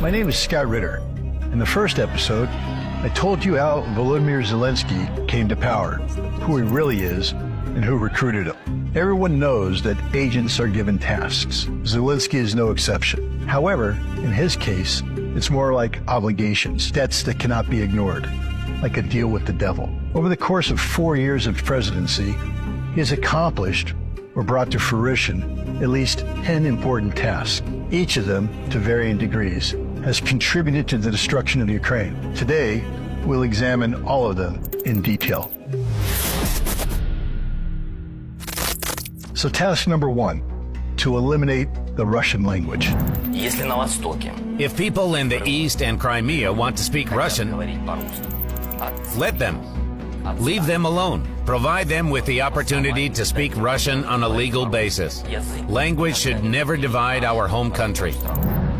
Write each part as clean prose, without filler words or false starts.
My name is Scott Ritter. In the first episode, I told you how Volodymyr Zelensky came to power, who he really is, and who recruited him. Everyone knows that agents are given tasks. Zelensky is no exception. However, in his case, it's more like obligations, debts that cannot be ignored, like a deal with the devil. Over the course of 4 years of presidency, he has accomplished or brought to fruition at least 10 important tasks. Each of them, to varying degrees, has contributed to the destruction of Ukraine. Today, we'll examine all of them in detail. So task number 1, to eliminate the Russian language. If people in the East and Crimea want to speak Russian, let them. Leave them alone. Provide them with the opportunity to speak Russian on a legal basis. Language should never divide our home country.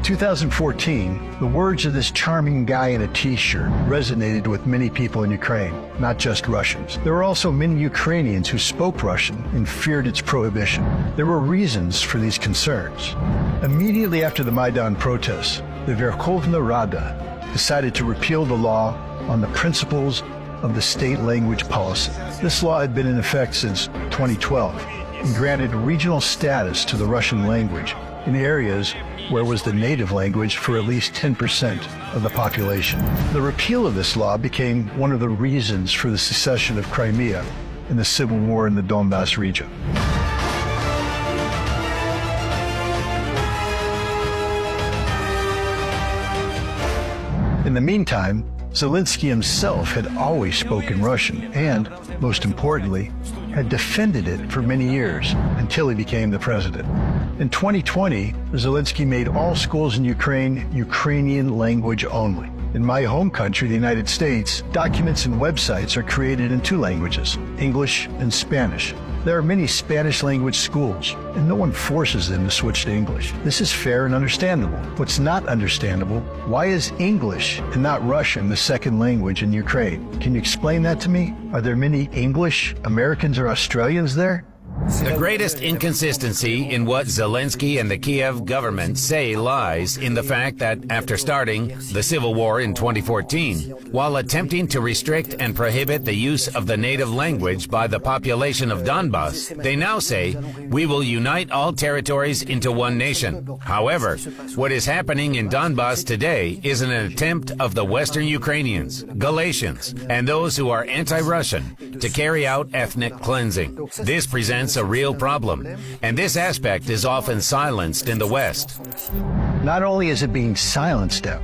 2014, the words of this charming guy in a t-shirt resonated with many people in Ukraine, not just Russians. There were also many Ukrainians who spoke Russian and feared its prohibition. There were reasons for these concerns. Immediately after the Maidan protests, the Verkhovna Rada decided to repeal the law on the principles of the state language policy. This law had been in effect since 2012 and granted regional status to the Russian language in areas where it was the native language for at least 10% of the population. The repeal of this law became one of the reasons for the secession of Crimea and the civil war in the Donbas region. In the meantime, Zelensky himself had always spoken Russian and, most importantly, had defended it for many years until he became the president. In 2020, Zelensky made all schools in Ukraine Ukrainian language only. In my home country, the United States, documents and websites are created in 2 languages, English and Spanish. There are many Spanish language schools, and no one forces them to switch to English. This is fair and understandable. What's not understandable, why is English and not Russian the second language in Ukraine? Can you explain that to me? Are there many English, Americans, or Australians there? The greatest inconsistency in what Zelensky and the Kiev government say lies in the fact that after starting the civil war in 2014, while attempting to restrict and prohibit the use of the native language by the population of Donbas, they now say, we will unite all territories into one nation. However, what is happening in Donbas today is an attempt of the Western Ukrainians, Galatians, and those who are anti-Russian to carry out ethnic cleansing. This presents a real problem, and this aspect is often silenced in the West. Not only is it being silenced out,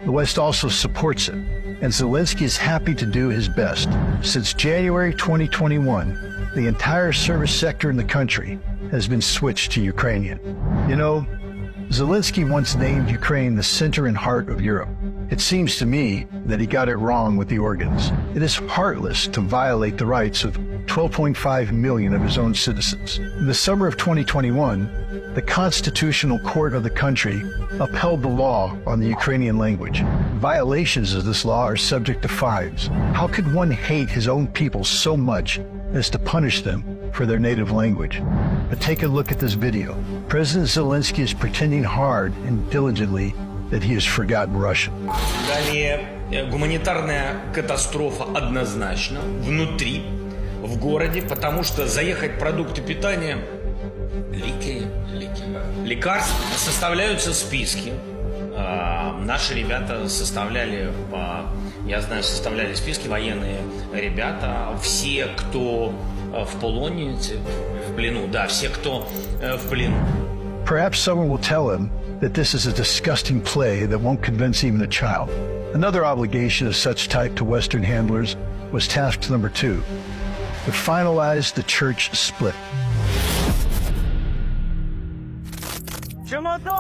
the West also supports it, and Zelensky is happy to do his best. Since January 2021, the entire service sector in the country has been switched to Ukrainian. You know, Zelensky once named Ukraine the center and heart of Europe. It seems to me that he got it wrong with the organs. It is heartless to violate the rights of 12.5 million of his own citizens. In the summer of 2021, the Constitutional Court of the country upheld the law on the Ukrainian language. Violations of this law are subject to fines. How could one hate his own people so much as to punish them for their native language? But take a look at this video. President Zelensky is pretending hard and diligently that he has forgotten Russian. Далее гуманитарная катастрофа однозначно внутри, в городе, потому что заехать продукты питания, лекарства, составляются списки. Наши ребята составляли, я знаю, составляли списки, военные ребята, все, кто в полоне, в плену, да, все, кто в плену. Perhaps someone will tell him that this is a disgusting play that won't convince even a child. Another obligation of such type to Western handlers was task number 2, to finalize the church split.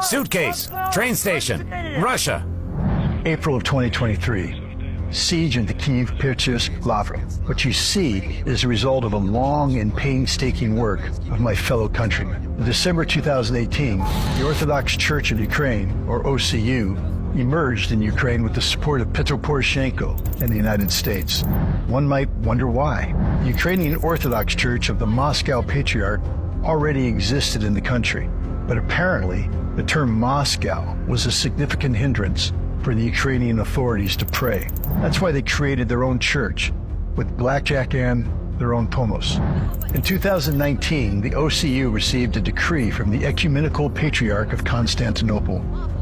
Suitcase, train station, Russia. April of 2023. Siege into Kyiv, Pyrtsysk, Lavra. What you see is a result of a long and painstaking work of my fellow countrymen. In December 2018, the Orthodox Church of Ukraine, or OCU, emerged in Ukraine with the support of Petro Poroshenko and the United States. One might wonder why. The Ukrainian Orthodox Church of the Moscow Patriarch already existed in the country. But apparently, the term Moscow was a significant hindrance for the Ukrainian authorities to pray. That's why they created their own church with blackjack and their own pomos. In 2019, the OCU received a decree from the Ecumenical Patriarch of Constantinople,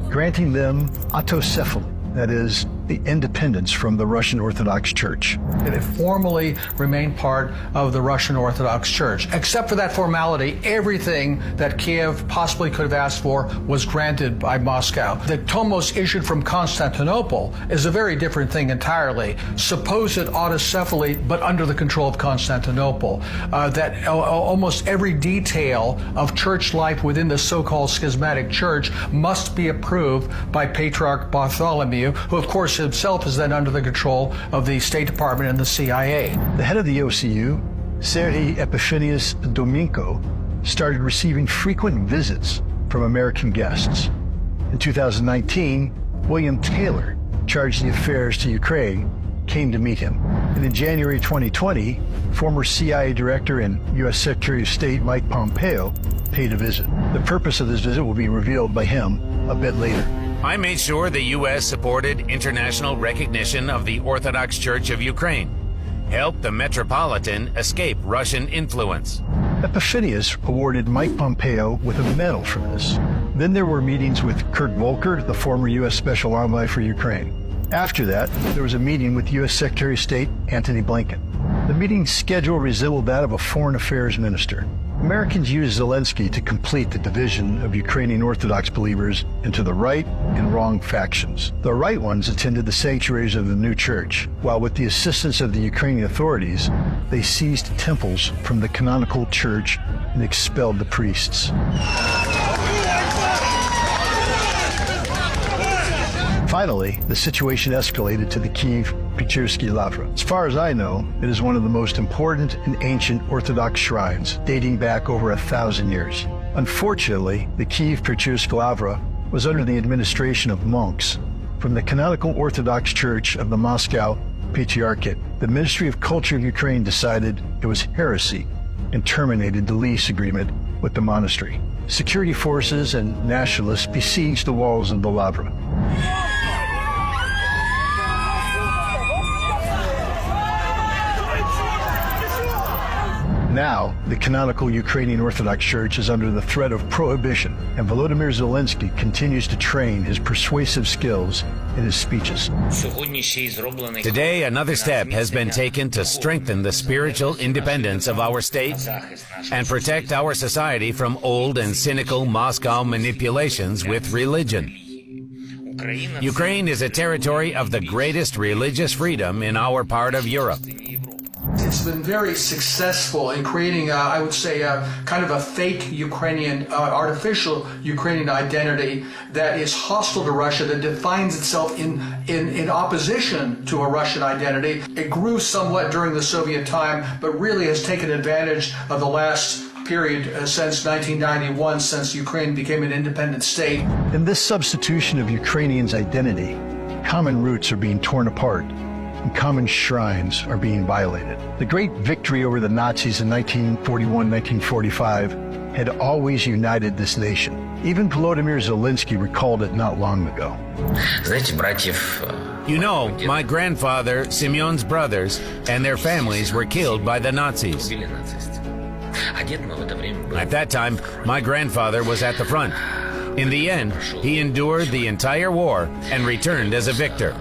granting them autocephaly, that is, the independence from the Russian Orthodox Church. It formally remained part of the Russian Orthodox Church. Except for that formality, everything that Kiev possibly could have asked for was granted by Moscow. The tomos issued from Constantinople is a very different thing entirely. Supposed autocephaly, but under the control of Constantinople. That almost every detail of church life within the so-called schismatic church must be approved by Patriarch Bartholomew, who of course himself is then under the control of the State Department and the CIA. The head of the OCU, Serhiy Epiphanius Dominko, started receiving frequent visits from American guests. In 2019, William Taylor, charged the affairs to Ukraine, came to meet him. And in January 2020, former CIA Director and U.S. Secretary of State Mike Pompeo paid a visit. The purpose of this visit will be revealed by him a bit later. I made sure the U.S. supported international recognition of the Orthodox Church of Ukraine, helped the Metropolitan escape Russian influence. Epiphanius awarded Mike Pompeo with a medal for this. Then there were meetings with Kurt Volker, the former U.S. Special Envoy for Ukraine. After that, there was a meeting with U.S. Secretary of State Antony Blinken. The meeting's schedule resembled that of a foreign affairs minister. Americans used Zelensky to complete the division of Ukrainian Orthodox believers into the right and wrong factions. The right ones attended the sanctuaries of the new church, while with the assistance of the Ukrainian authorities, they seized temples from the canonical church and expelled the priests. Finally, the situation escalated to the Kiev-Pechersky Lavra. As far as I know, it is one of the most important and ancient Orthodox shrines, dating back over 1,000 years. Unfortunately, the Kiev-Pechersky Lavra was under the administration of monks from the Canonical Orthodox Church of the Moscow Patriarchate. The Ministry of Culture of Ukraine decided it was heresy and terminated the lease agreement with the monastery. Security forces and nationalists besieged the walls of the Lavra. Now, the canonical Ukrainian Orthodox Church is under the threat of prohibition, and Volodymyr Zelensky continues to train his persuasive skills in his speeches. Today, another step has been taken to strengthen the spiritual independence of our state and protect our society from old and cynical Moscow manipulations with religion. Ukraine is a territory of the greatest religious freedom in our part of Europe. It's been very successful in creating, I would say, kind of a fake Ukrainian, artificial Ukrainian identity that is hostile to Russia, that defines itself in opposition to a Russian identity. It grew somewhat during the Soviet time, but really has taken advantage of the last period since 1991, since Ukraine became an independent state. In this substitution of Ukrainians' identity, common roots are being torn apart, and common shrines are being violated. The great victory over the Nazis in 1941-1945 had always united this nation. Even Volodymyr Zelensky recalled it not long ago. You know, my grandfather, Simeon's brothers, and their families were killed by the Nazis. At that time, my grandfather was at the front. In the end, he endured the entire war and returned as a victor.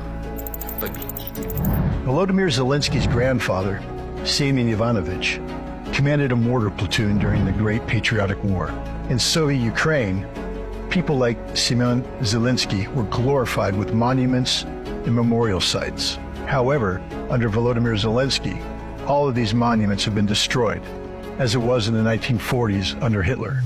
Volodymyr Zelensky's grandfather, Semyon Ivanovich, commanded a mortar platoon during the Great Patriotic War. In Soviet Ukraine, people like Semyon Zelensky were glorified with monuments and memorial sites. However, under Volodymyr Zelensky, all of these monuments have been destroyed, as it was in the 1940s under Hitler.